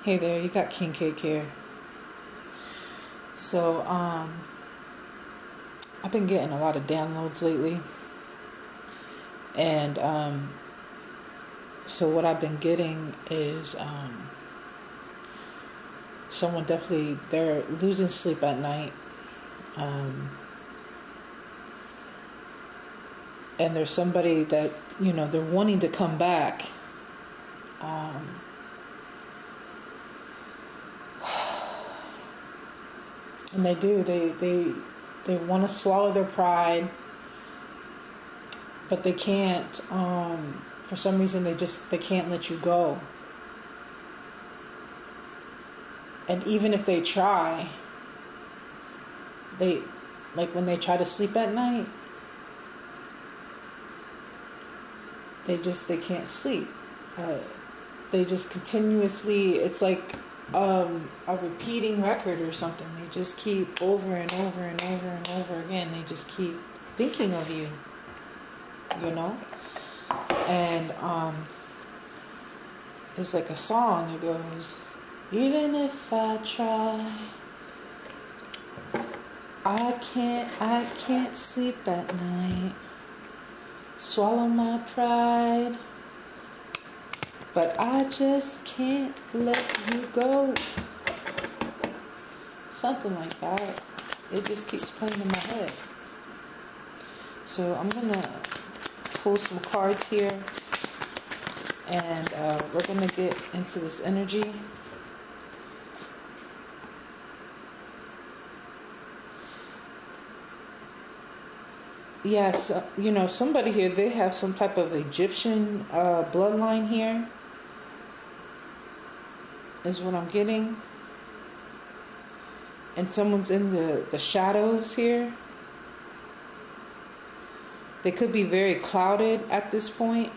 Hey there, you got King Cake here. So, I've been getting a lot of downloads lately. And, so what I've been getting is, someone definitely, they're losing sleep at night. And there's somebody that, they're wanting to come back. And they do. They want to swallow their pride, but they can't. For some reason, they can't let you go. And even if they try, when they try to sleep at night, they can't sleep. They just continuously, it's like a repeating record or something. They just keep over and over and over and over again. They just keep thinking of you, And it's like a song. It goes, even if I try, I can't sleep at night. Swallow my pride, but I just can't let you go. Something like that. It just keeps playing in my head. So I'm gonna pull some cards here, and we're gonna get into this energy. Yes, somebody here, they have some type of Egyptian bloodline here, is what I'm getting. And someone's in the shadows here. They could be very clouded at this point,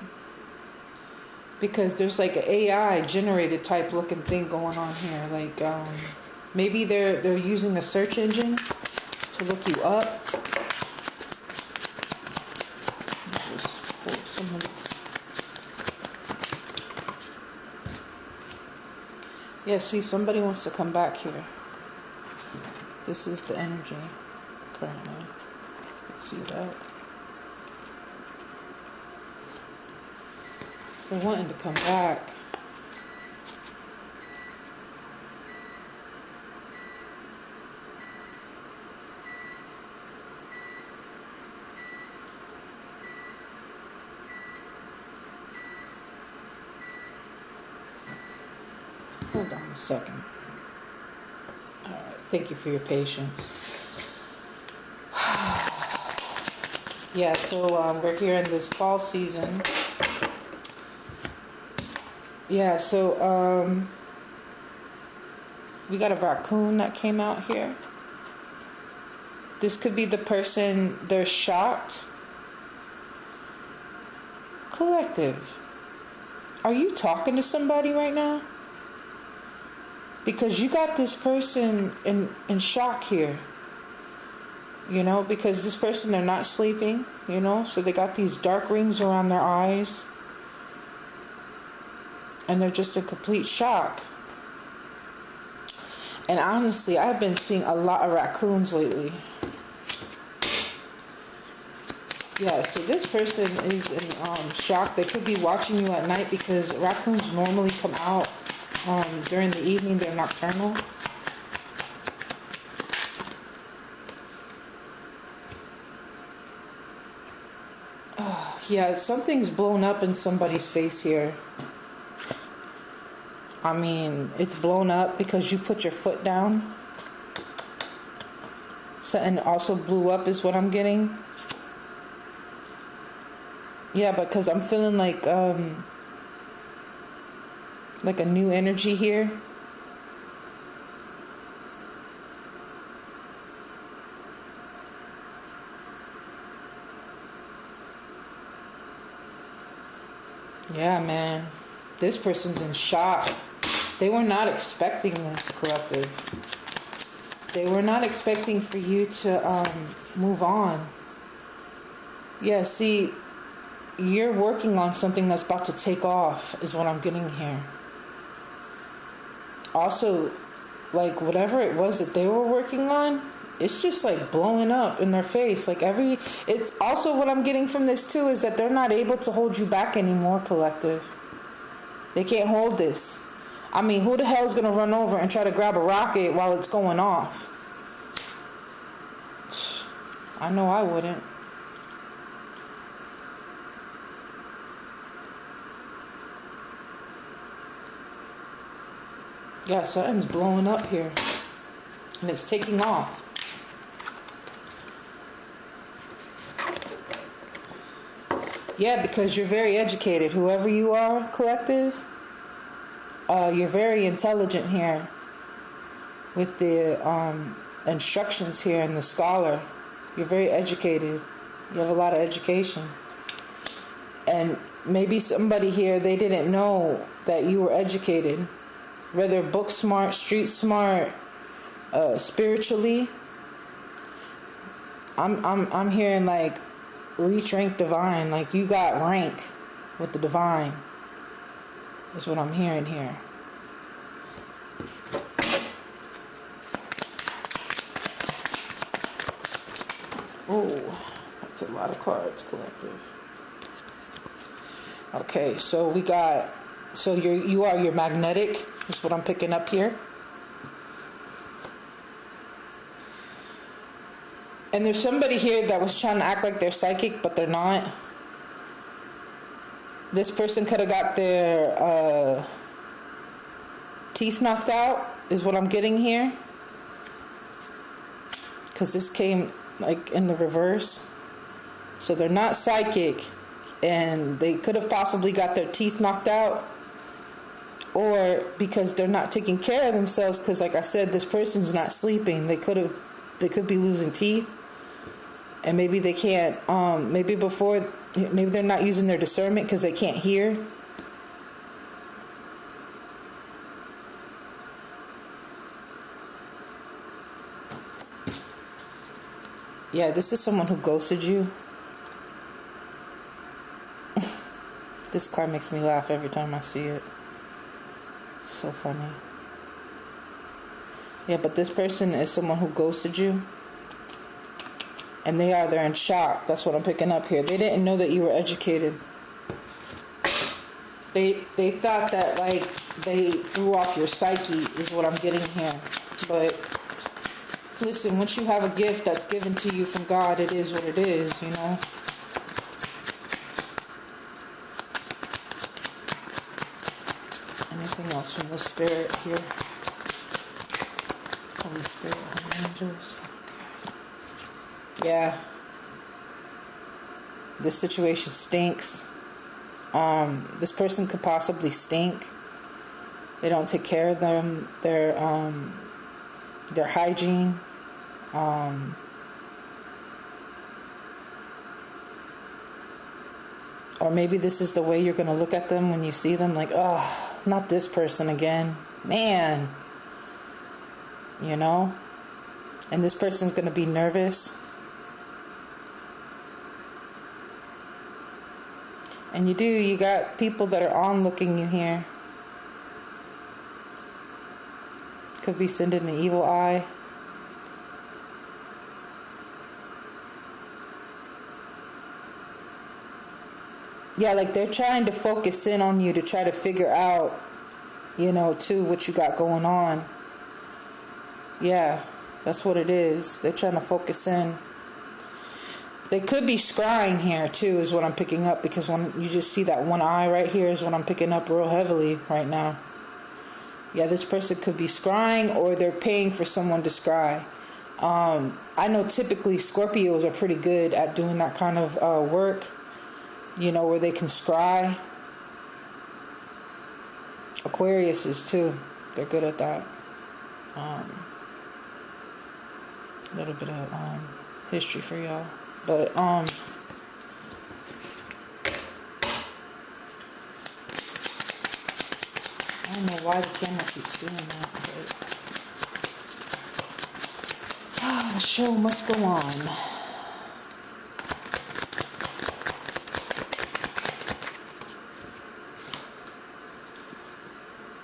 because there's like an AI generated type looking thing going on here. Like maybe they're using a search engine to look you up. Yeah, see, somebody wants to come back here. This is the energy currently. You can see that. They're wanting to come back. Hold on a second. All right. Thank you for your patience. Yeah, so we're here in this fall season. Yeah, so we got a raccoon that came out here. This could be the person, they're shocked. Collective, are you talking to somebody right now? Because you got this person in shock here. Because this person, they're not sleeping, so they got these dark rings around their eyes. And they're just in complete shock. And honestly, I've been seeing a lot of raccoons lately. Yeah, so this person is in shock. They could be watching you at night, because raccoons normally come out during the evening. They're nocturnal. Yeah, something's blown up in somebody's face here. I mean, it's blown up because you put your foot down. So, and also blew up is what I'm getting. Yeah, because I'm feeling like a new energy here. Yeah, man. This person's in shock. They were not expecting this, collective. They were not expecting for you to move on. Yeah, see, you're working on something that's about to take off, is what I'm getting here. also, like, whatever it was that they were working on, it's just like blowing up in their face. Like, it's also what I'm getting from this too is that they're not able to hold you back anymore, collective. They can't hold this. I mean, who the hell is going to run over and try to grab a rocket while it's going off? I know I wouldn't. Yeah, something's blowing up here. And it's taking off. Yeah, because you're very educated. Whoever you are, collective, you're very intelligent here. With the instructions here and the scholar. You're very educated. You have a lot of education. And maybe somebody here, they didn't know that you were educated. Whether book smart, street smart, spiritually. I'm hearing like reach rank divine, like you got rank with the divine. Is what I'm hearing here. Oh, that's a lot of cards, collective. Okay, so we got, so you're magnetic, is what I'm picking up here. And there's somebody here that was trying to act like they're psychic, but they're not. This person could have got their teeth knocked out, is what I'm getting here. Because this came like in the reverse. So they're not psychic, and they could have possibly got their teeth knocked out. Or because they're not taking care of themselves, because like I said, this person's not sleeping. They could be losing teeth. And maybe they can't, maybe they're not using their discernment because they can't hear. Yeah, this is someone who ghosted you. This card makes me laugh every time I see it. It's so funny. Yeah, but this person is someone who ghosted you. And they're in shock. That's what I'm picking up here. They didn't know that you were educated. They thought that like they threw off your psyche is what I'm getting here. But listen, once you have a gift that's given to you from God, it is what it is, you know. Anything else from the spirit here? Holy Spirit, Holy Angels. Yeah, this situation stinks. This person could possibly stink. They don't take care of their hygiene. Or maybe this is the way you're going to look at them when you see them, like, oh, not this person again. Man. You know? And this person's going to be nervous. And you got people that are onlooking you here. Could be sending the evil eye. Yeah, like they're trying to focus in on you to try to figure out, too, what you got going on. Yeah, that's what it is. They're trying to focus in. They could be scrying here too, is what I'm picking up, because when you just see that one eye right here is what I'm picking up real heavily right now. Yeah, this person could be scrying, or they're paying for someone to scry. I know typically Scorpios are pretty good at doing that kind of work, where they can scry. Aquarius is too. They're good at that. A little bit of history for y'all. But, I don't know why the camera keeps doing that, but the show must go on.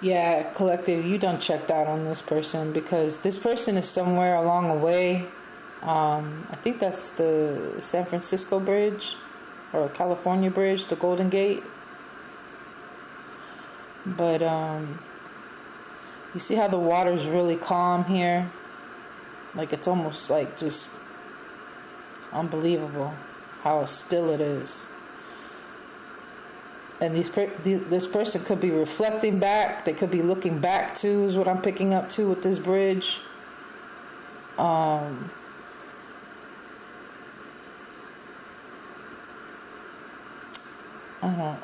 Yeah, collective, you done checked out on this person, because this person is somewhere along the way. I think that's the San Francisco Bridge or California Bridge, the Golden Gate. But you see how the water's really calm here? Like, it's almost like just unbelievable how still it is. And this person could be reflecting back. They could be looking back too, is what I'm picking up too with this bridge. I don't.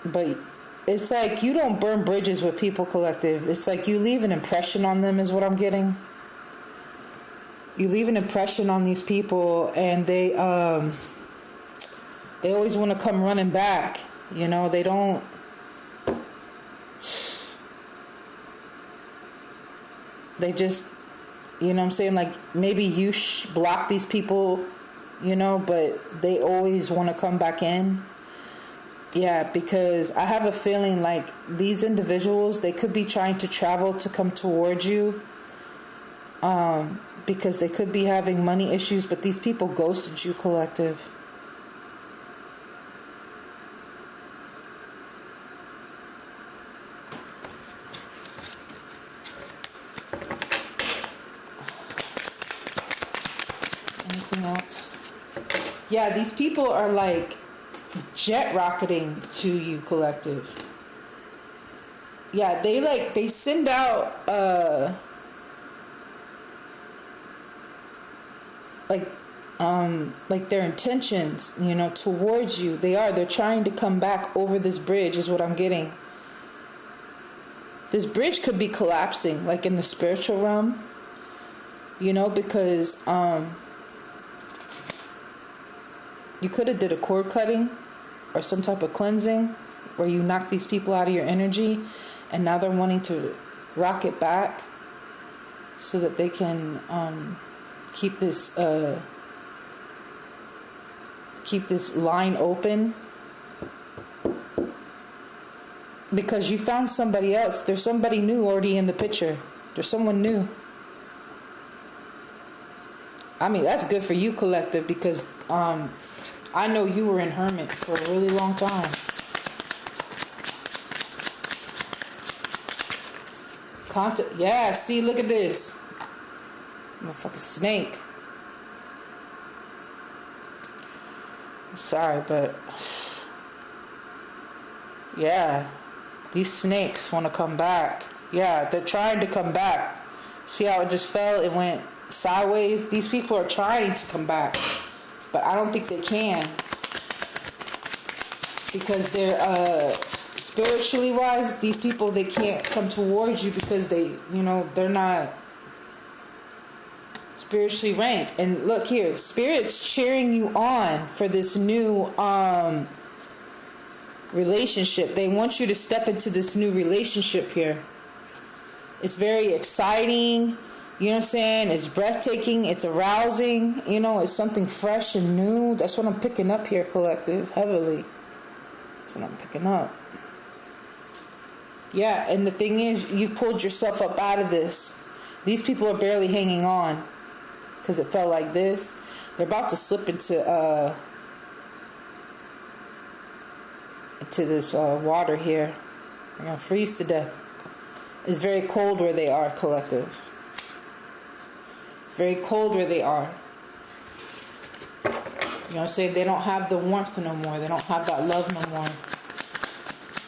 But it's like you don't burn bridges with people, collective. It's like you leave an impression on them, is what I'm getting. You leave an impression on these people, and they always want to come running back. You know, they don't. They just, you know what I'm saying? Like, maybe you block these people, you know, but they always want to come back in. Yeah, because I have a feeling like these individuals, they could be trying to travel to come towards you. Because they could be having money issues, but these people ghosted you, collective. Anything else? Yeah, these people are like jet rocketing to you, collective. Yeah, they send out like their intentions, you know, towards you. They're trying to come back over this bridge, is what I'm getting. This bridge could be collapsing, like in the spiritual realm, you know, because you could have did a cord cutting or some type of cleansing where you knock these people out of your energy, and now they're wanting to rock it back so that they can keep this line open, because you found somebody else. There's somebody new already in the picture. There's someone new. I mean, that's good for you, collective, because I know you were in hermit for a really long time. Yeah, see, look at this. Motherfucking snake. Sorry, but yeah, these snakes want to come back. Yeah, they're trying to come back. See how it just fell? It went sideways. These people are trying to come back, but I don't think they can, because they're spiritually wise. These people, they can't come towards you because they're not spiritually ranked. And look here, Spirit's cheering you on for this new relationship. They want you to step into this new relationship here. It's very exciting, you know what I'm saying? It's breathtaking, it's arousing, you know, it's something fresh and new. That's what I'm picking up here, collective, heavily. That's what I'm picking up. Yeah, and the thing is, you've pulled yourself up out of this. These people are barely hanging on, because it felt like this. They're about to slip into this water here. They're going to freeze to death. It's very cold where they are, collective. It's very cold where they are. You know what I'm saying? They don't have the warmth no more. They don't have that love no more.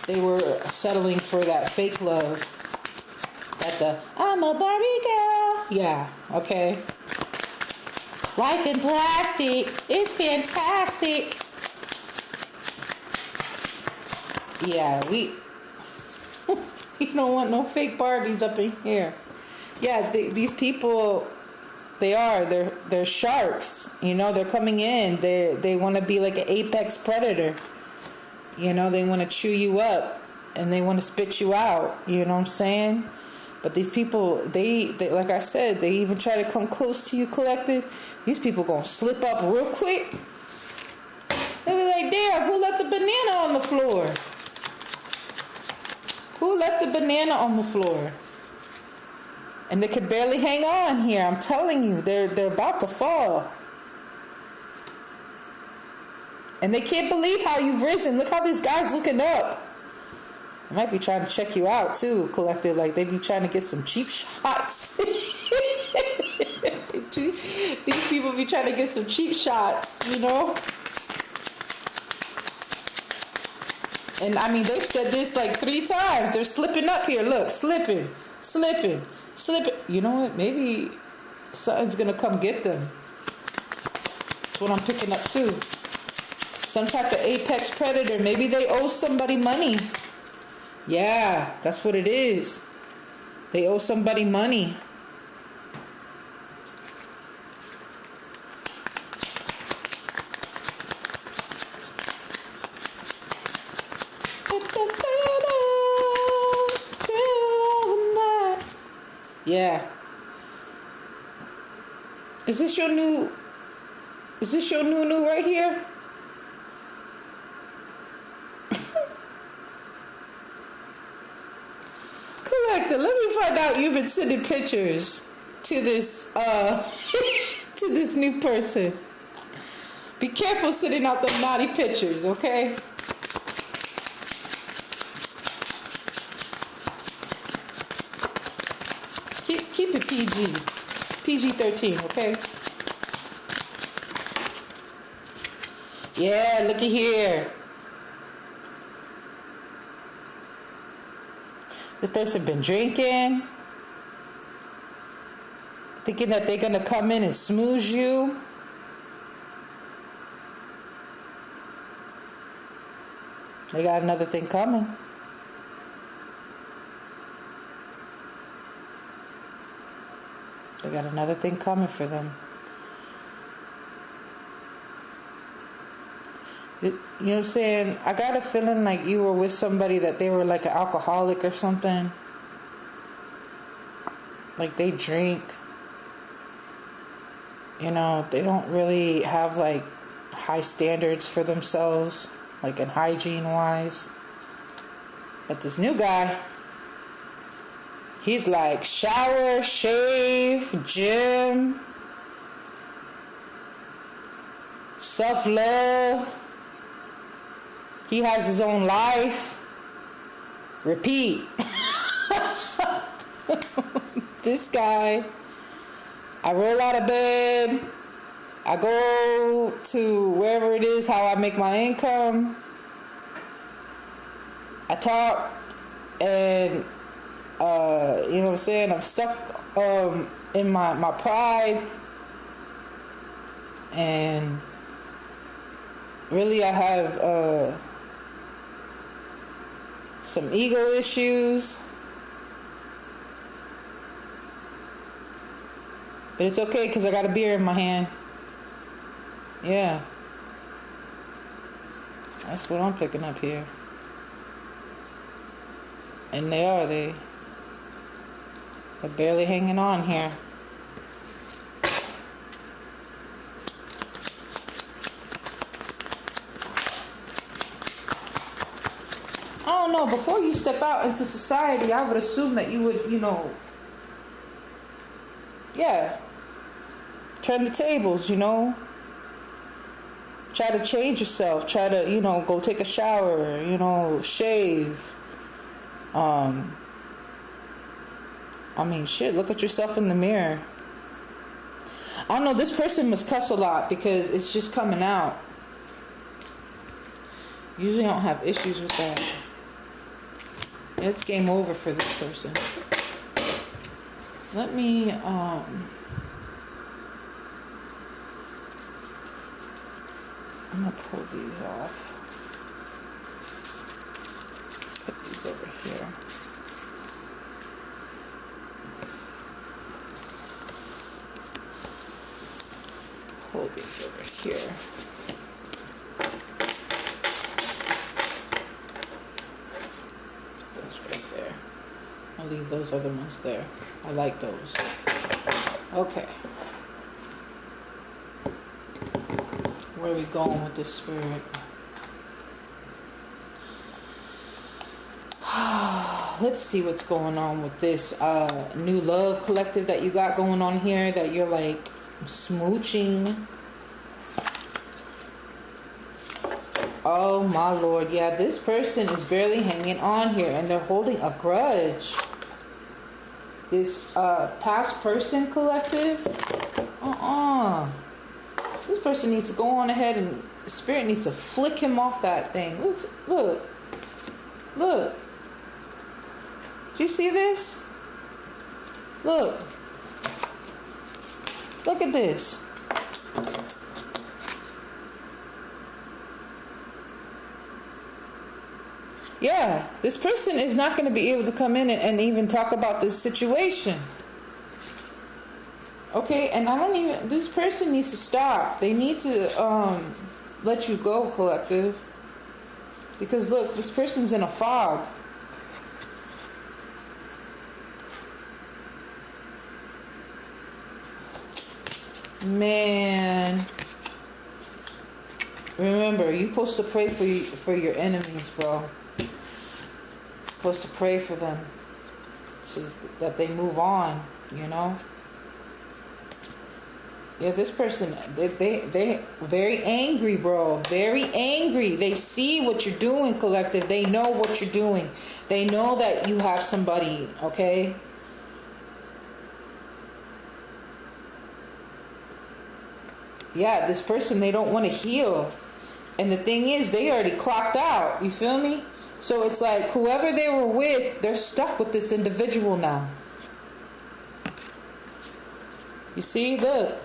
They were settling for that fake love. I'm a Barbie girl. Yeah, okay. Life in plastic. It's fantastic. Yeah, we don't want no fake Barbies up in here. Yeah, these people, they're sharks. You know, they're coming in. They want to be like an apex predator. You know, they want to chew you up and they want to spit you out. You know what I'm saying? But these people, they like I said, they even try to come close to you, collective. These people gonna slip up real quick. They be like, damn, who left the banana on the floor? banana on the floor. And they could barely hang on here. I'm telling you, they're about to fall. And they can't believe how you've risen. Look how this guy's looking up. They might be trying to check you out too, collector. Like they be trying to get some cheap shots. These people be trying to get some cheap shots, you know? And I mean, they've said this like 3 times. They're slipping up here. Look, slipping. You know what? Maybe something's going to come get them. That's what I'm picking up too. Some type of apex predator. Maybe they owe somebody money. Yeah, that's what it is. They owe somebody money. Yeah. Is this your new right here? Collector, let me find out you've been sending pictures to this to this new person. Be careful sending out the naughty pictures, okay? Keep it PG. PG-13, okay? Yeah, looky here. The person been drinking, thinking that they're gonna come in and smooze you. They got another thing coming. They got another thing coming for them. You know what I'm saying? I got a feeling like you were with somebody that they were like an alcoholic or something. Like they drink. You know, they don't really have like high standards for themselves, like in hygiene wise. But this new guy, he's like shower, shave, gym, self-love. He has his own life. Repeat. This guy, I roll out of bed. I go to wherever it is, how I make my income. I talk and, you know what I'm saying? I'm stuck in my pride. And really I have some ego issues. But it's okay because I got a beer in my hand. Yeah. That's what I'm picking up here. And they're barely hanging on here. I don't know, before you step out into society, I would assume that you would, turn the tables, try to change yourself, try to, go take a shower, shave. Shit, look at yourself in the mirror. I don't know, this person must cuss a lot because it's just coming out. Usually I don't have issues with that. It's game over for this person. Let me, I'm gonna pull these off. Put these over here. Pull these over here. I'll leave those other ones there. I like those. Okay. Where are we going with this spirit? let's see what's going on with this new love collective that you got going on here, that you're like smooching. Oh my Lord. Yeah, this person is barely hanging on here, and they're holding a grudge. This past person collective, this person needs to go on ahead, and Spirit needs to flick him off that thing. Look. Do you see this? Look at this. Yeah, this person is not going to be able to come in and even talk about this situation. Okay, and this person needs to stop. They need to let you go, collective. Because look, this person's in a fog. Man. Remember, you're supposed to pray for your enemies, bro. Supposed to pray for them so that they move on, you know. Yeah, this person, they very angry, bro. Very angry. They see what you're doing, collective. They know what you're doing. They know that you have somebody, okay? Yeah, this person, they don't want to heal. And the thing is, they already clocked out. You feel me? So it's like whoever they were with, they're stuck with this individual now. You see? Look.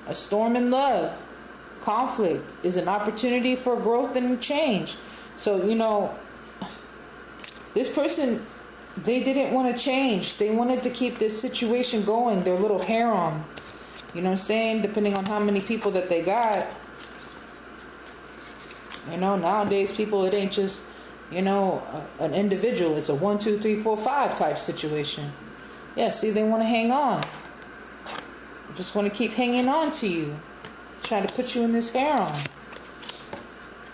A storm in love. Conflict is an opportunity for growth and change. So, you know, this person, they didn't want to change. They wanted to keep this situation going, their little harem. You know what I'm saying? Depending on how many people that they got. You know, nowadays people, it ain't just, you know, an individual. It's a 1, 2, 3, 4, 5 type situation. Yeah, see, they want to hang on. Just want to keep hanging on to you. Trying to put you in this harem.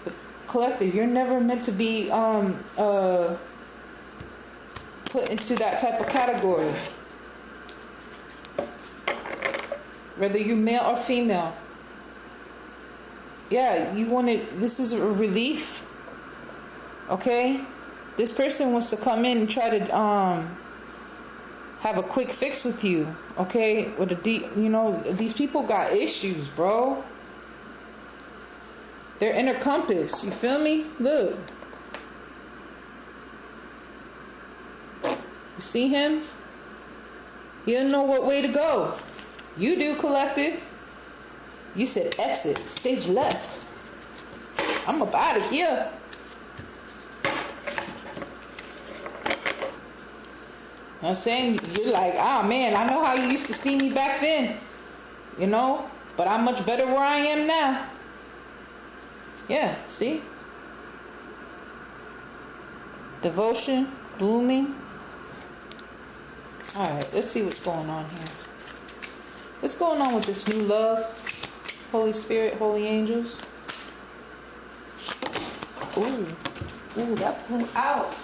But collective, you're never meant to be put into that type of category. Whether you're male or female. Yeah, this is a relief. Okay? This person wants to come in and try to have a quick fix with you. Okay? With you know, these people got issues, bro. They're inner compass. You feel me? Look. You see him? He doesn't know what way to go. You do, collective. You said exit, stage left. I'm up out of here. I'm saying, you're like, man, I know how you used to see me back then. You know, but I'm much better where I am now. Yeah, see? Devotion, blooming. Alright, let's see what's going on here. What's going on with this new love? Holy Spirit, holy angels. Ooh, that flew out.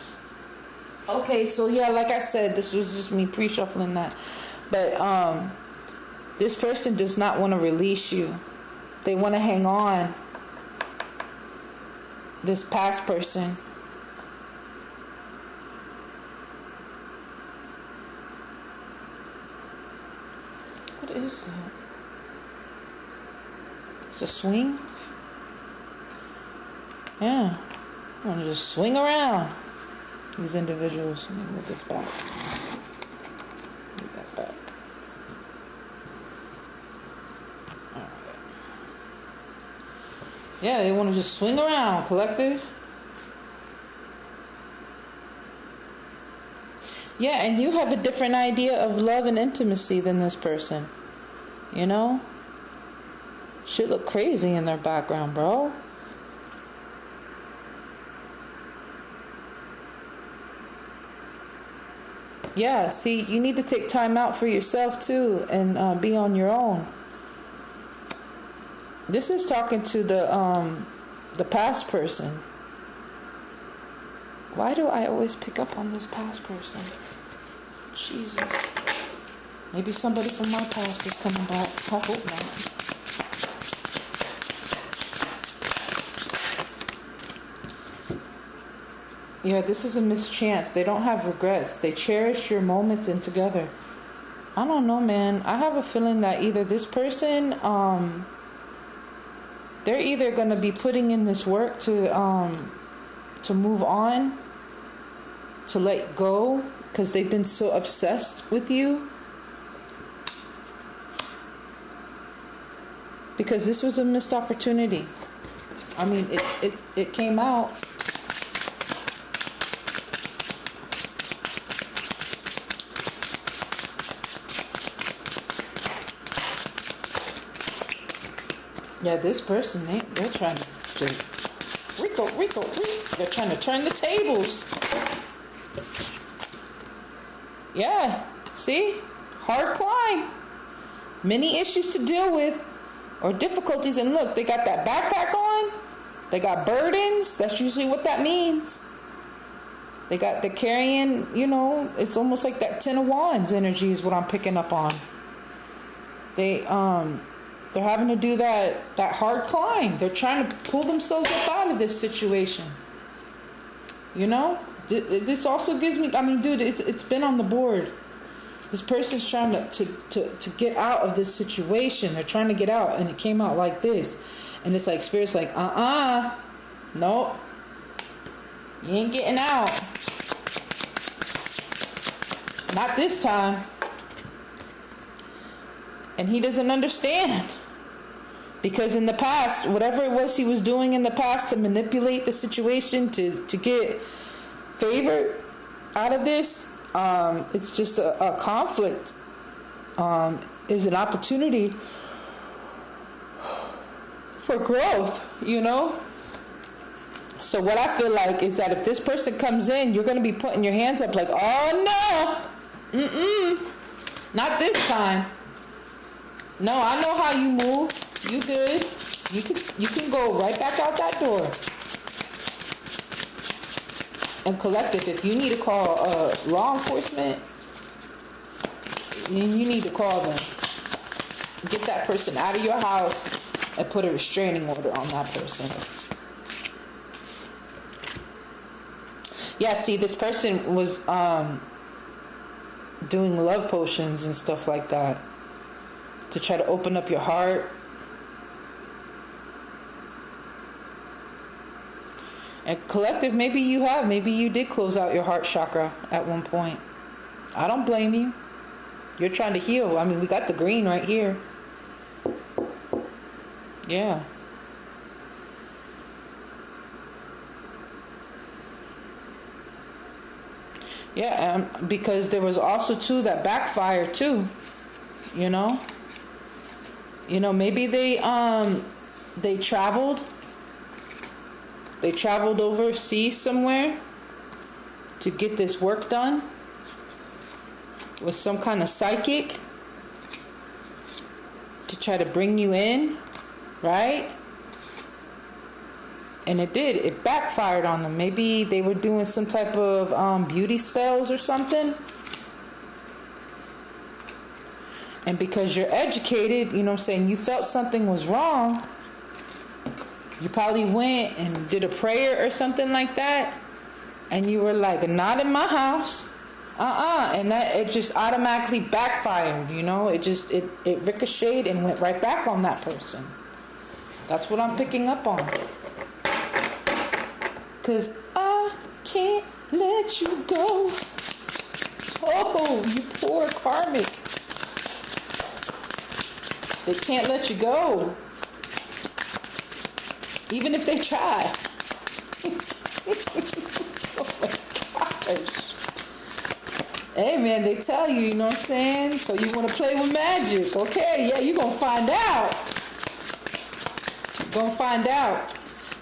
Okay, so yeah, like I said, this was just me pre-shuffling that. But this person does not want to release you. They want to hang on. This past person. What is that? It's a swing? Yeah. I want to just swing around. These individuals. Let me move this back. Move that back. Alright. Yeah, they want to just swing around, collective. Yeah, and you have a different idea of love and intimacy than this person. You know? Shit look crazy in their background, bro. Yeah, see, you need to take time out for yourself too, and be on your own. This is talking to the past person. Why do I always pick up on this past person? Jesus. Maybe somebody from my past is coming back. I hope not. Yeah, this is a mischance. They don't have regrets. They cherish your moments in together. I don't know, man. I have a feeling that either this person, they're either going to be putting in this work to move on, to let go, because they've been so obsessed with you. Because this was a missed opportunity. I mean, it came out. Yeah, this person, they're trying to Rico. They're trying to turn the tables. Yeah, see? Hard climb. Many issues to deal with or difficulties. And look, they got that backpack on. They got burdens. That's usually what that means. They're carrying, it's almost like that Ten of Wands energy is what I'm picking up on. They're having to do that hard climb. They're trying to pull themselves up out of this situation. This also gives me, dude, it's been on the board. This person's trying to get out of this situation. They're trying to get out, and it came out like this. And it's like Spirit's like, nope, you ain't getting out. Not this time. And he doesn't understand. Because in the past, whatever it was he was doing in the past to manipulate the situation, to get favor out of this, it's just a conflict, is an opportunity for growth, So what I feel like is that if this person comes in, you're going to be putting your hands up like, oh no, not this time. No, I know how you move. You good. You can go right back out that door. And collective, if you need to call law enforcement, you need to call them. Get that person out of your house and put a restraining order on that person. Yeah, see, this person was doing love potions and stuff like that to try to open up your heart. And collective, maybe you did close out your heart chakra at one point. I don't blame you. You're trying to heal. We got the green right here. Yeah. Yeah, because there was also too that backfired too. Maybe they traveled. They traveled overseas somewhere to get this work done with some kind of psychic to try to bring you in, right? And it did. It backfired on them. Maybe they were doing some type of beauty spells or something. And because you're educated, you felt something was wrong. You probably went and did a prayer or something like that. And you were like, not in my house. And that it just automatically backfired, it ricocheted and went right back on that person. That's what I'm picking up on. 'Cause I can't let you go. Oh, you poor karmic. They can't let you go. Even if they try. Oh my gosh. Hey man, they tell you, what I'm saying? So you want to play with magic. Okay, yeah, you're going to find out. You're going to find out.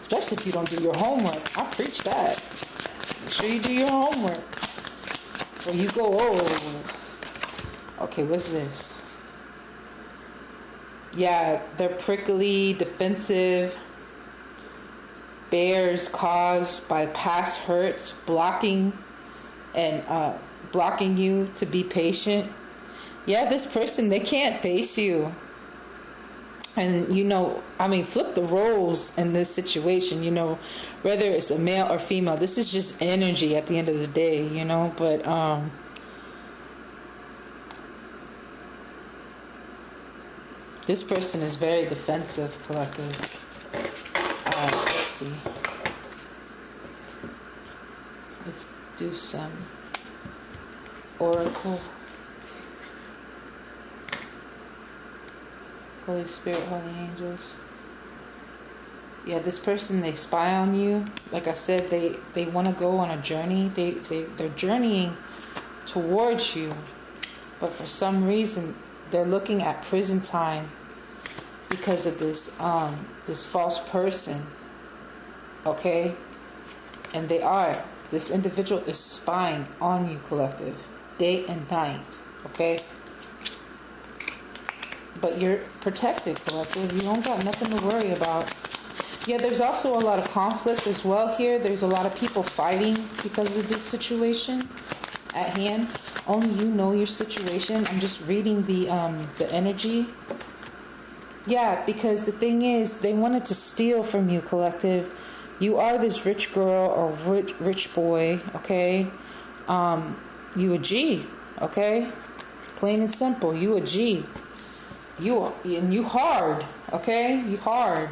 Especially if you don't do your homework. I preach that. Make sure you do your homework. Or you go, okay, what's this? Yeah, they're prickly, defensive. bears caused by past hurts blocking you to be patient. Yeah, this person, they can't face you. And, flip the roles in this situation, whether it's a male or female. This is just energy at the end of the day, but, this person is very defensive, collective. Let's see. Let's do some oracle. Holy Spirit, Holy Angels. Yeah, this person, they spy on you. Like I said, they want to go on a journey. They're journeying towards you. But for some reason, they're looking at prison time because of this false person. Okay? And this individual is spying on you, collective. Day and night. Okay? But you're protected, collective. You don't got nothing to worry about. Yeah, there's also a lot of conflict as well here. There's a lot of people fighting because of this situation at hand. Only you know your situation. I'm just reading the energy. Yeah, because the thing is, they wanted to steal from you, collective. You are this rich girl or rich boy, okay? You a G, okay? Plain and simple, you a G. You hard, okay? You hard.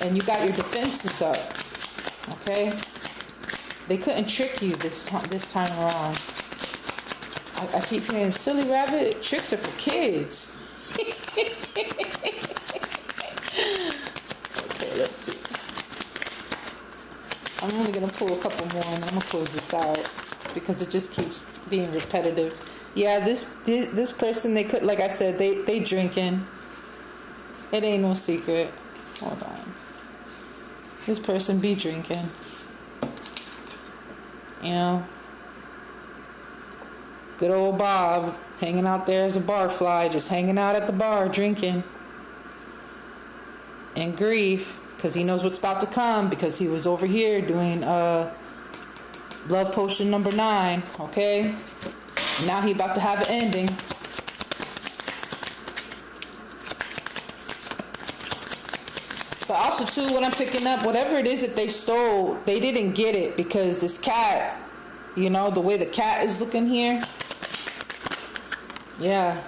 And you got your defenses up, okay? They couldn't trick you this time around. I keep hearing, silly rabbit, tricks are for kids. Okay, let's see. I'm only going to pull a couple more and I'm going to close this out because it just keeps being repetitive. Yeah, this person, they could, like I said, they drinking. It ain't no secret. Hold on. This person be drinking. Good old Bob, hanging out there as a barfly, just hanging out at the bar, drinking. In grief, because he knows what's about to come, because he was over here doing love potion number 9, okay? Now he about to have an ending. But also, too, what I'm picking up, whatever it is that they stole, they didn't get it because this cat, the way the cat is looking here. Yeah.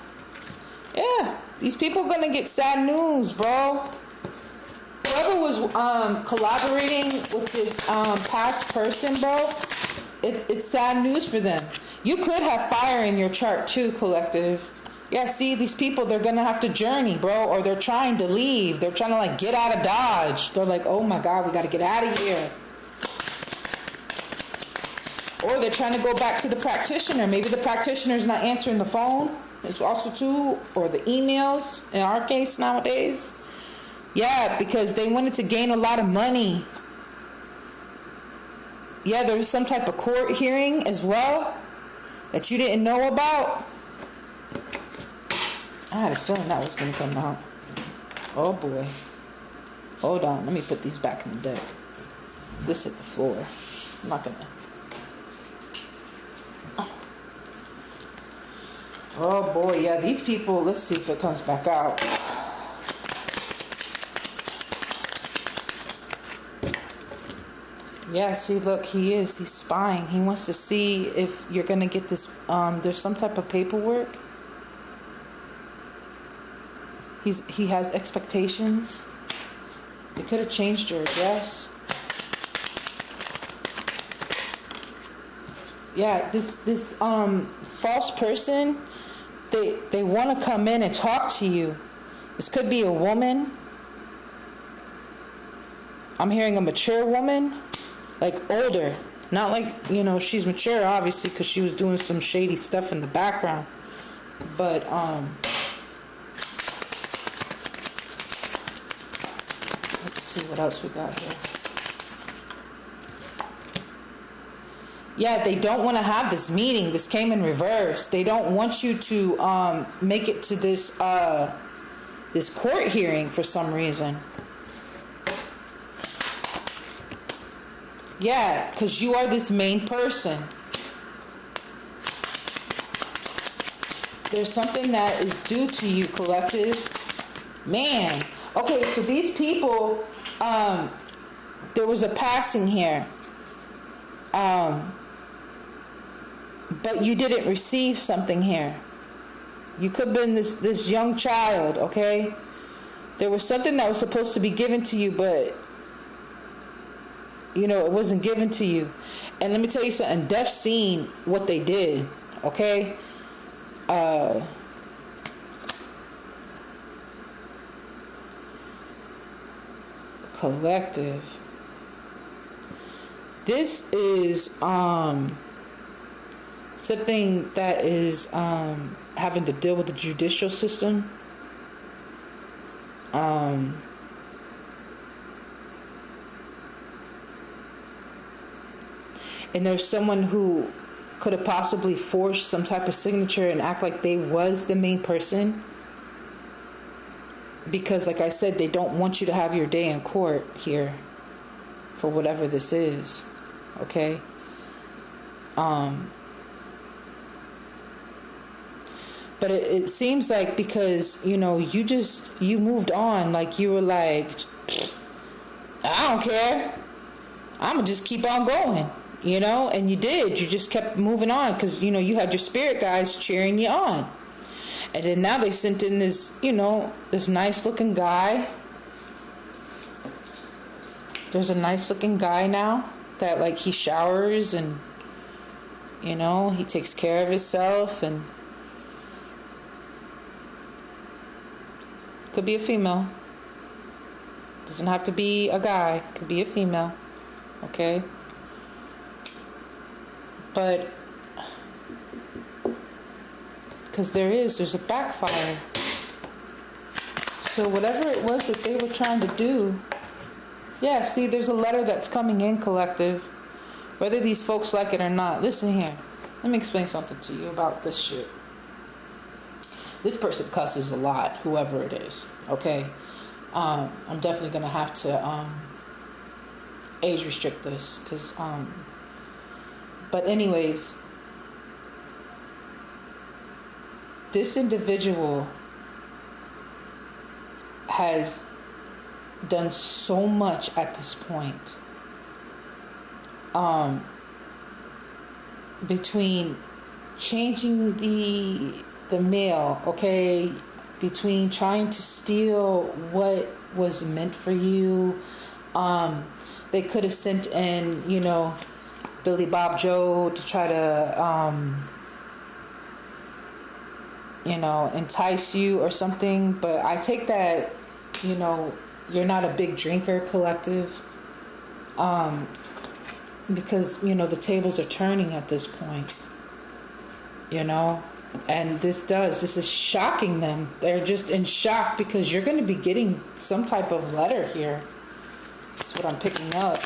These people are going to get sad news, bro. Whoever was collaborating with this past person, bro, it's sad news for them. You could have fire in your chart too, collective. Yeah, see, these people, they're going to have to journey, bro, or they're trying to leave. They're trying to, get out of Dodge. They're like, oh, my God, we got to get out of here. Or they're trying to go back to the practitioner. Maybe the practitioner's not answering the phone. It's also, too, or the emails, in our case nowadays. Yeah, because they wanted to gain a lot of money. Yeah, there was some type of court hearing as well that you didn't know about. I had a feeling that was going to come out. Oh, boy. Hold on. Let me put these back in the deck. This hit the floor. I'm not going to. Oh, boy. Yeah, these people. Let's see if it comes back out. Yeah, see, look, he's spying. He wants to see if you're going to get this. There's some type of paperwork. He has expectations. They could have changed your address. Yeah, this false person, they want to come in and talk to you. This could be a woman. I'm hearing a mature woman, like older. Not like, she's mature, obviously, because she was doing some shady stuff in the background. But, let's see what else we got here. Yeah, they don't want to have this meeting. This came in reverse. They don't want you to make it to this court hearing for some reason. Yeah, because you are this main person. There's something that is due to you, collective. Man. Okay, so these people, there was a passing here. But you didn't receive something here. You could have been this young child, okay? There was something that was supposed to be given to you, but, it wasn't given to you. And let me tell you something. Death seen what they did, okay? Collective. This is something that is having to deal with the judicial system. And there's someone who could have possibly forged some type of signature and act like they was the main person. Because, like I said, they don't want you to have your day in court here for whatever this is. Okay? But it seems like because, you moved on, like you were like, I don't care. I'm going to just keep on going, and you did. You just kept moving on because, you had your spirit guides cheering you on. And then now they sent in this, this nice looking guy. There's a nice looking guy now that like he showers and, he takes care of himself and could be a female. Doesn't have to be a guy. Could be a female. Okay? But because there's a backfire. So whatever it was that they were trying to do, yeah, see, there's a letter that's coming in, collective. Whether these folks like it or not. Listen here. Let me explain something to you about this shit. This person cusses a lot, whoever it is. Okay? I'm definitely going to have to age restrict this. But anyways, this individual has done so much at this point. Between changing the mail, okay, between trying to steal what was meant for you, they could have sent in, Billy Bob Joe to try to, entice you or something. But I take that, you're not a big drinker, collective. Because, the tables are turning at this point. And this is shocking them. They're just in shock because you're going to be getting some type of letter here. That's what I'm picking up.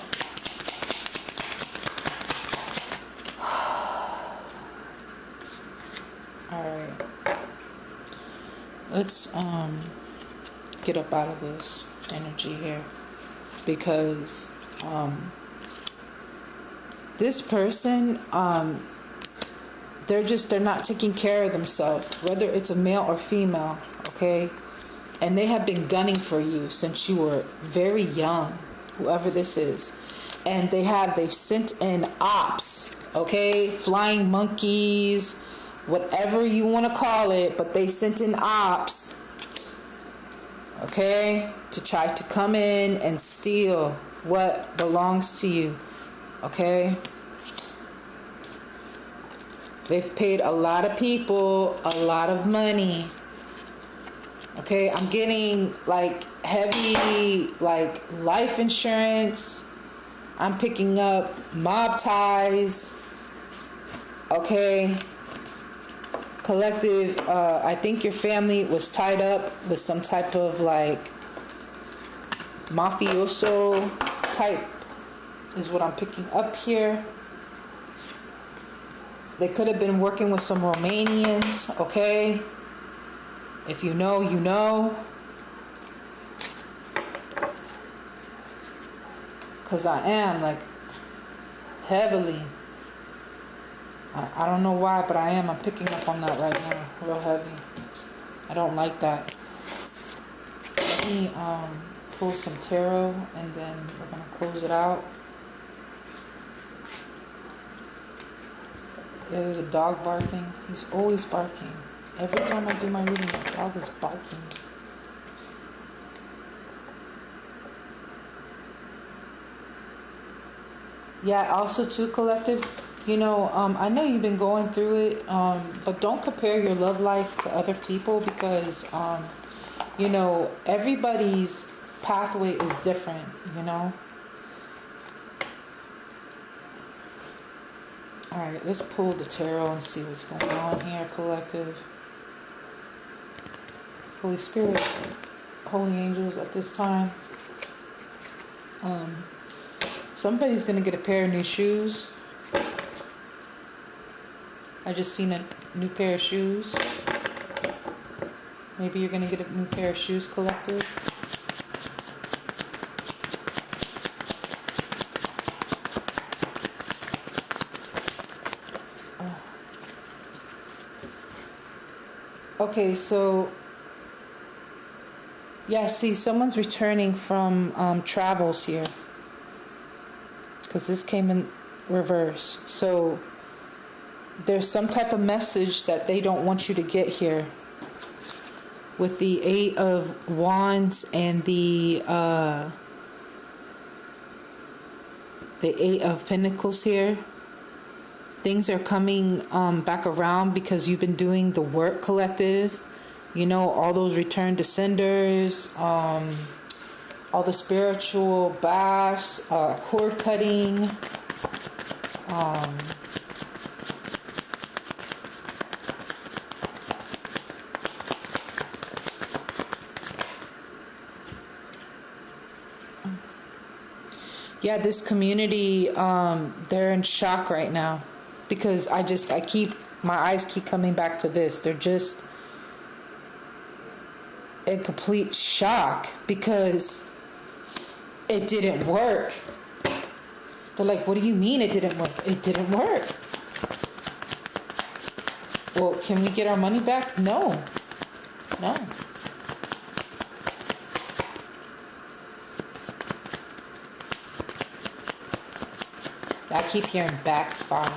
Alright. Let's get up out of this energy here. Because this person, they're not taking care of themselves, whether it's a male or female, okay? And they have been gunning for you since you were very young, whoever this is. And they've sent in ops, okay? Flying monkeys, whatever you want to call it, but they sent in ops, okay? To try to come in and steal what belongs to you, okay? They've paid a lot of people a lot of money. Okay, I'm getting like heavy like life insurance. I'm picking up mob ties. Okay. Collective, I think your family was tied up with some type of like mafioso type is what I'm picking up here. They could have been working with some Romanians, okay? If you know, you know. Because I am, like, heavily. I don't know why, but I'm picking up on that right now, real heavy. I don't like that. Let me pull some tarot, and then we're gonna close it out. Yeah, there's a dog barking. He's always barking. Every time I do my reading, the dog is barking. Yeah, also too, collective, I know you've been going through it, but don't compare your love life to other people, because, everybody's pathway is different, Alright, let's pull the tarot and see what's going on here, collective. Holy Spirit, holy angels at this time. Somebody's going to get a pair of new shoes. I just seen a new pair of shoes. Maybe you're going to get a new pair of shoes, collective. Okay, so yeah, see, someone's returning from travels here, because this came in reverse. So there's some type of message that they don't want you to get here, with the 8 of Wands and the 8 of Pentacles here. Things are coming back around because you've been doing the work, collective. All those return to senders, all the spiritual baths, cord cutting, yeah, this community, they're in shock right now, because my eyes keep coming back to this. They're just in complete shock because it didn't work. They're like, what do you mean it didn't work? It didn't work. Well, can we get our money back? No. I keep hearing backfire.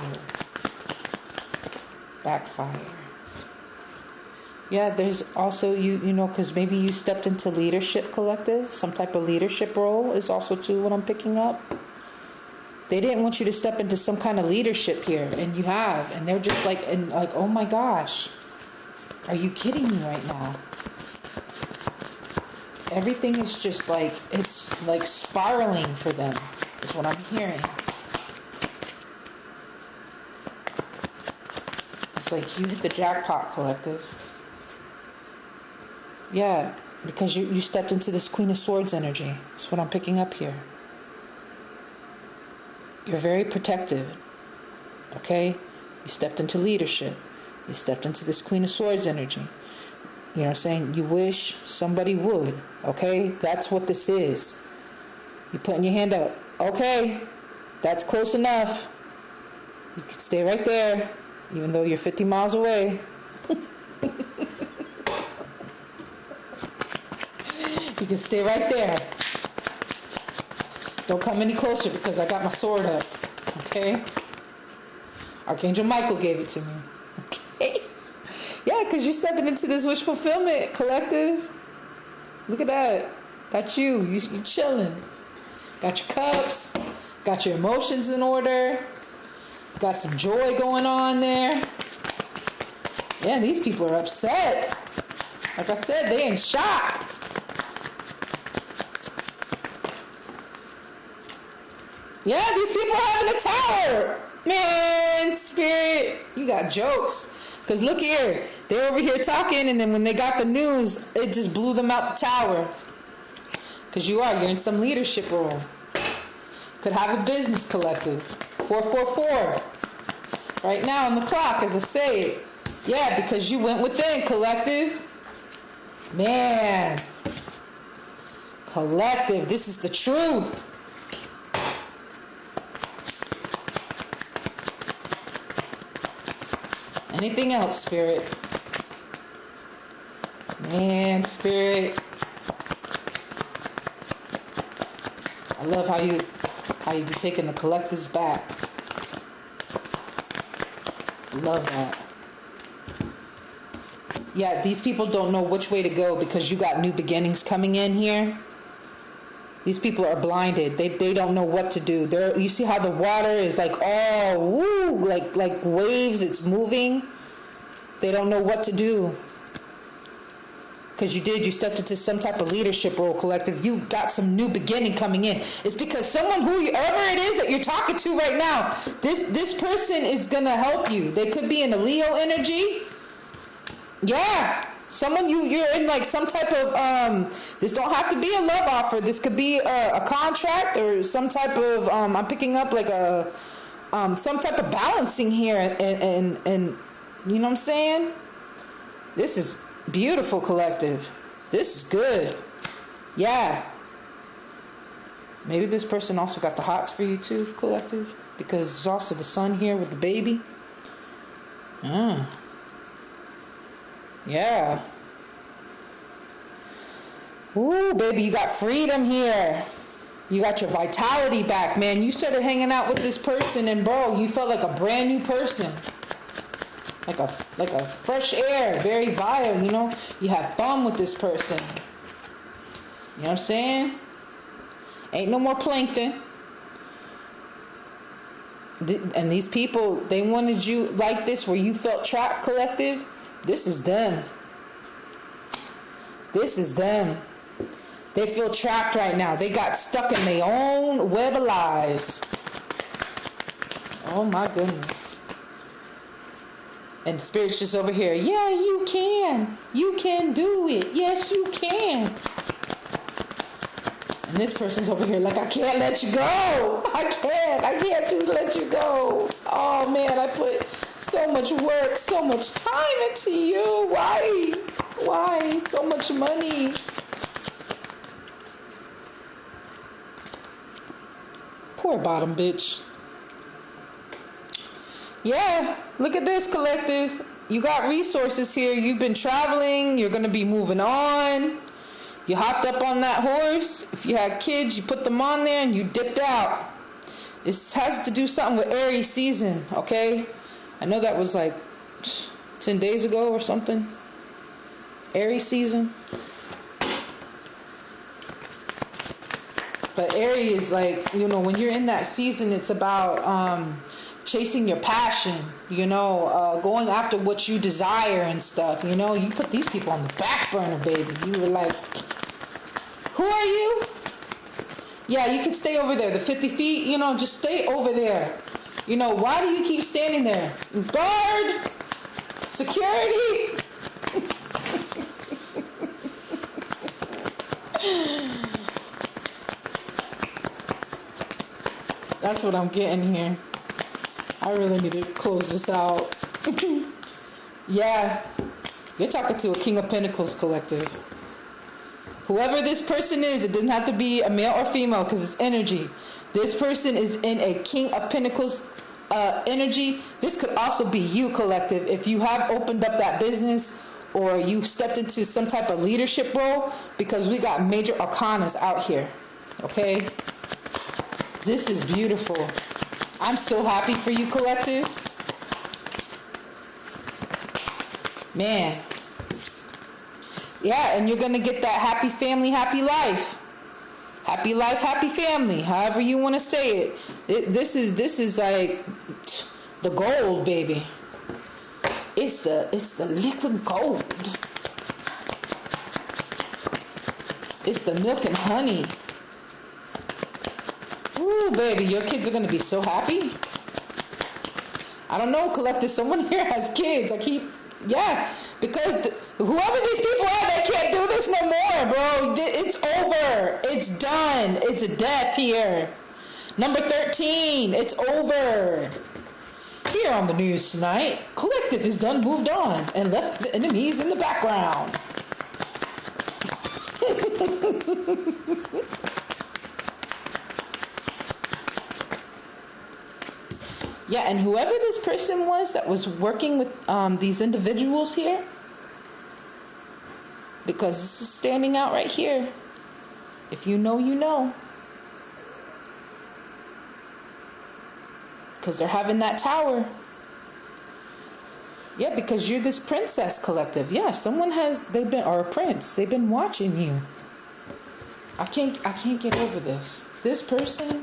Yeah, there's also, because maybe you stepped into leadership, collective. Some type of leadership role is also too what I'm picking up. They didn't want you to step into some kind of leadership here, and you have. And they're just like, oh my gosh, are you kidding me right now? Everything is just like, it's like spiraling for them, is what I'm hearing. It's like you hit the jackpot, collective. Yeah, because you stepped into this Queen of Swords energy. That's what I'm picking up here. You're very protective. Okay? You stepped into leadership. You stepped into this Queen of Swords energy. Saying you wish somebody would. Okay? That's what this is. You're putting your hand up. Okay, that's close enough. You can stay right there, even though you're 50 miles away. You can stay right there. Don't come any closer because I got my sword up. Okay? Archangel Michael gave it to me. Okay? Yeah, because you're stepping into this wish fulfillment, collective. Look at that. That's you. You chilling. Got your cups. Got your emotions in order. Got some joy going on there. Yeah, these people are upset. Like I said, they in shock. Yeah, these people having a tower. Man, spirit, you got jokes. Because look here, they're over here talking, and then when they got the news, it just blew them out the tower. Because you're in some leadership role. Could have a business, collective. 444. Right now on the clock, as I say it. Yeah, because you went within, collective. Man. Collective, this is the truth. Anything else, Spirit? Man, Spirit. I love how you be taking the collectives back. Love that. Yeah, these people don't know which way to go because you got new beginnings coming in here. These people are blinded. They don't know what to do. You see how the water is like all woo, like waves. It's moving. They don't know what to do. Because you stepped into some type of leadership role, collective. You got some new beginning coming in. It's because someone, whoever it is that you're talking to right now, this person is gonna help you. They could be in a Leo energy. Yeah, someone you're in like some type of this don't have to be a love offer. This could be a contract or some type of I'm picking up like a some type of balancing here, and you know what I'm saying? This is beautiful, collective. This is good. Yeah. Maybe this person also got the hots for you too, collective, because there's also the sun here with the baby. Yeah. Ooh, baby, you got freedom here. You got your vitality back, man. You started hanging out with this person, and bro, you felt like a brand new person. Like a fresh air, very vile, you know. You have fun with this person. You know what I'm saying? Ain't no more plankton. And these people, they wanted you like this, where you felt trapped, collective. This is them. This is them. They feel trapped right now. They got stuck in their own web of lies. Oh my goodness. And Spirit's just over here. Yeah, you can. You can do it. Yes, you can. And this person's over here like, I can't let you go. I can't just let you go. Oh man, I put so much work, so much time into you. Why? So much money. Poor bottom bitch. Yeah, look at this, collective. You got resources here. You've been traveling. You're going to be moving on. You hopped up on that horse. If you had kids, you put them on there and you dipped out. This has to do something with Aries season, okay? I know that was like 10 days ago or something. Aries season. But Aries is like, you know, when you're in that season, it's about chasing your passion, you know, going after what you desire and stuff, you know. You put these people on the back burner, baby. You were like, who are you? Yeah, you can stay over there, the 50 feet, you know, just stay over there. You know, why do you keep standing there? Guard! Security! That's what I'm getting here. I really need to close this out. Yeah, you're talking to a King of Pentacles, collective. Whoever this person is, it doesn't have to be a male or female because it's energy. This person is in a King of Pentacles energy. This could also be you, collective. If you have opened up that business or you stepped into some type of leadership role, because we got major arcanas out here. Okay? This is beautiful. I'm so happy for you, collective. Man. Yeah, and you're going to get that happy family, happy life. Happy life, happy family. However you want to say it. This is like the gold, baby. It's the liquid gold. It's the milk and honey. Ooh, baby, your kids are going to be so happy. I don't know, collective. Someone here has kids. Because whoever these people are, they can't do this no more, bro. It's over. It's done. It's a death here. Number 13. It's over. Here on the news tonight, collective is done moved on and left the enemies in the background. Yeah, and whoever this person was that was working with these individuals here, because this is standing out right here. If you know, you know. Because they're having that tower. Yeah, because you're this princess collective. Yeah, or a prince. They've been watching you. I can't get over this. This person,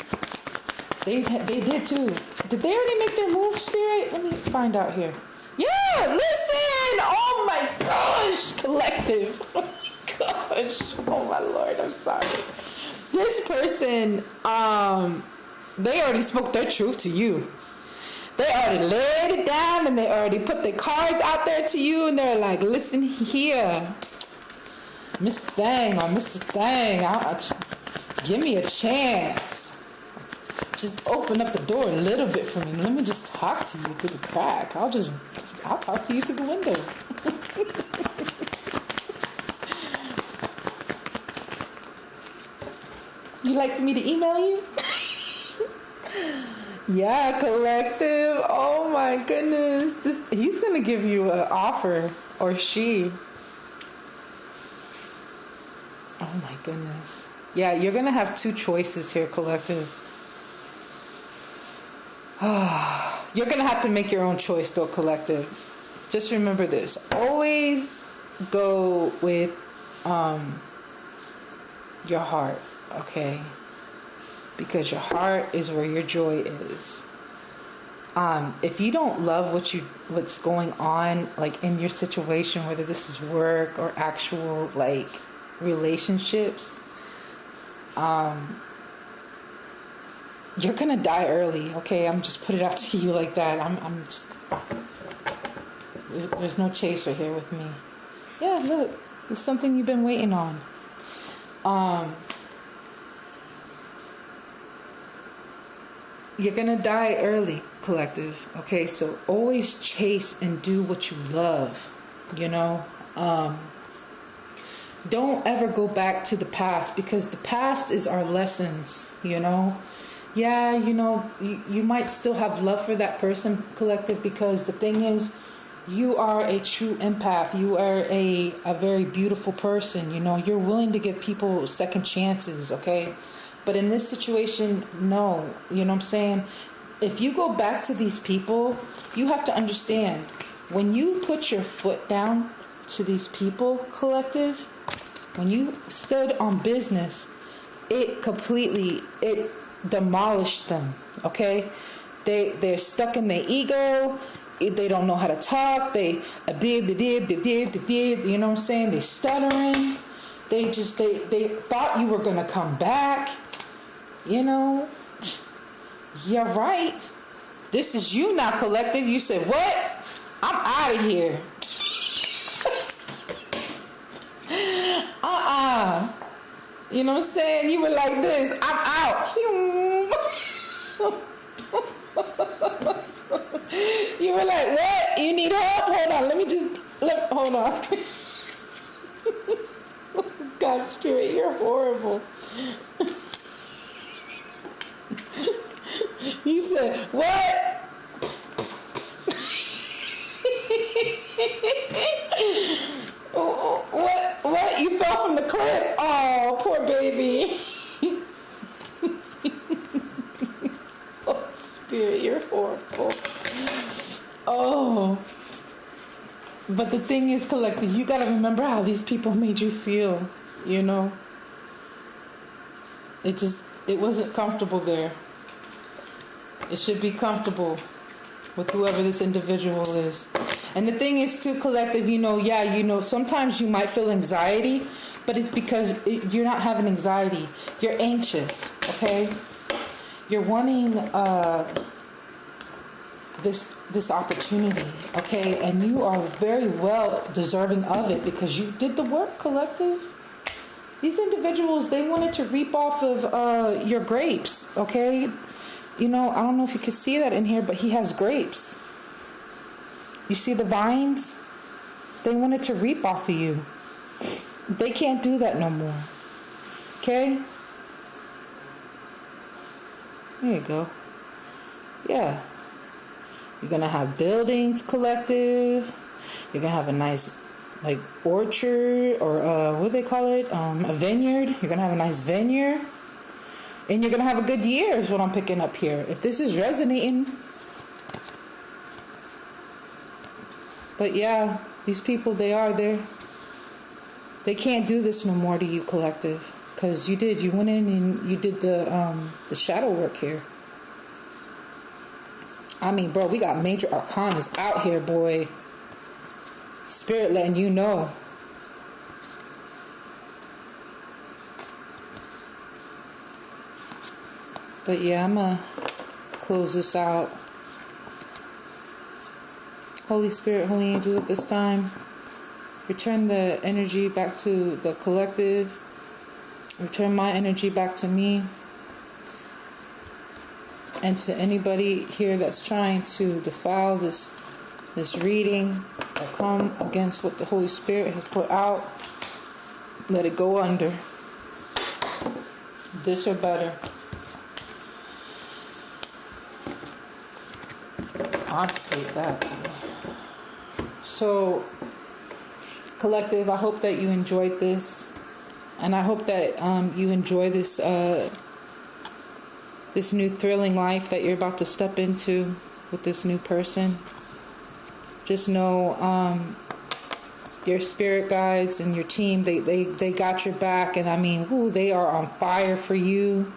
they did too. Did they already make their move, Spirit? Let me find out here. Yeah, listen! Oh my gosh, collective. Oh my gosh. Oh my Lord, I'm sorry. This person, they already spoke their truth to you. They already laid it down and they already put their cards out there to you, and they're like, listen here, Miss Thang or Mr. Thang, give me a chance. Just open up the door a little bit for me. Let me just talk to you through the crack. I'll talk to you through the window. You like for me to email you? Yeah, collective. Oh my goodness. He's going to give you an offer, or she. Oh my goodness. Yeah, you're going to have two choices here, collective. You're going to have to make your own choice though, collective. Just remember this. Always go with your heart, okay? Because your heart is where your joy is. If you don't love what's going on, like in your situation, whether this is work or actual like relationships, you're gonna die early. Okay, I'm just put it out to you like that. There's no chaser here with me. Yeah, look, it's something you've been waiting on. You're gonna die early, collective. Okay, so always chase and do what you love. You know, don't ever go back to the past, because the past is our lessons. You know, yeah, you know, you might still have love for that person, collective, because the thing is, you are a true empath. You are a very beautiful person. You know, you're willing to give people second chances. Okay. But in this situation, no. You know what I'm saying? If you go back to these people, you have to understand, when you put your foot down to these people, collective, when you stood on business, it demolished them, okay? They're stuck in their ego. They don't know how to talk. You know what I'm saying? They're stuttering. They thought you were going to come back. You know, you're right. This is you now, collective. You said, what? I'm out of here. You know what I'm saying? You were like this. I'm out. You were like, what? You need help? Hold on. Hold on. God, Spirit, you're horrible. You said, what? What? You fell from the cliff? Oh, poor baby. Oh, Spirit, you're horrible. Oh. But the thing is, collective, you got to remember how these people made you feel, you know? It wasn't comfortable there. It should be comfortable with whoever this individual is. And the thing is, too, collective, you know, yeah, you know, sometimes you might feel anxiety, but it's because you're not having anxiety. You're anxious, okay? You're wanting this opportunity, okay? And you are very well deserving of it, because you did the work, collective. These individuals, they wanted to reap off of your grapes, okay? You know, I don't know if you can see that in here, but he has grapes. You see the vines? They wanted to reap off of you. They can't do that no more. Okay? There you go. Yeah. You're going to have buildings, collective. You're going to have a nice, like, orchard, or what do they call it? A vineyard. You're going to have a nice vineyard. And you're going to have a good year is what I'm picking up here. If this is resonating. But yeah, these people, they can't do this no more to you, collective. Because you went in and you did the shadow work here. I mean, bro, we got major arcanas out here, boy. Spirit letting you know. But yeah, I'm going to close this out. Holy Spirit, Holy Angels, at this time, return the energy back to the collective. Return my energy back to me. And to anybody here that's trying to defile this reading or come against what the Holy Spirit has put out, let it go under. This or better. Contemplate that. So, collective, I hope that you enjoyed this, and I hope that you enjoy this this new thrilling life that you're about to step into with this new person. Just know your spirit guides and your team, they got your back, and I mean, they are on fire for you,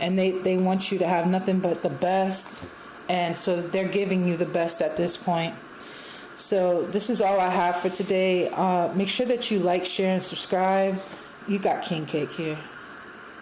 and they want you to have nothing but the best. And so they're giving you the best at this point. So this is all I have for today. Make sure that you like, share, and subscribe. You got King Cake here.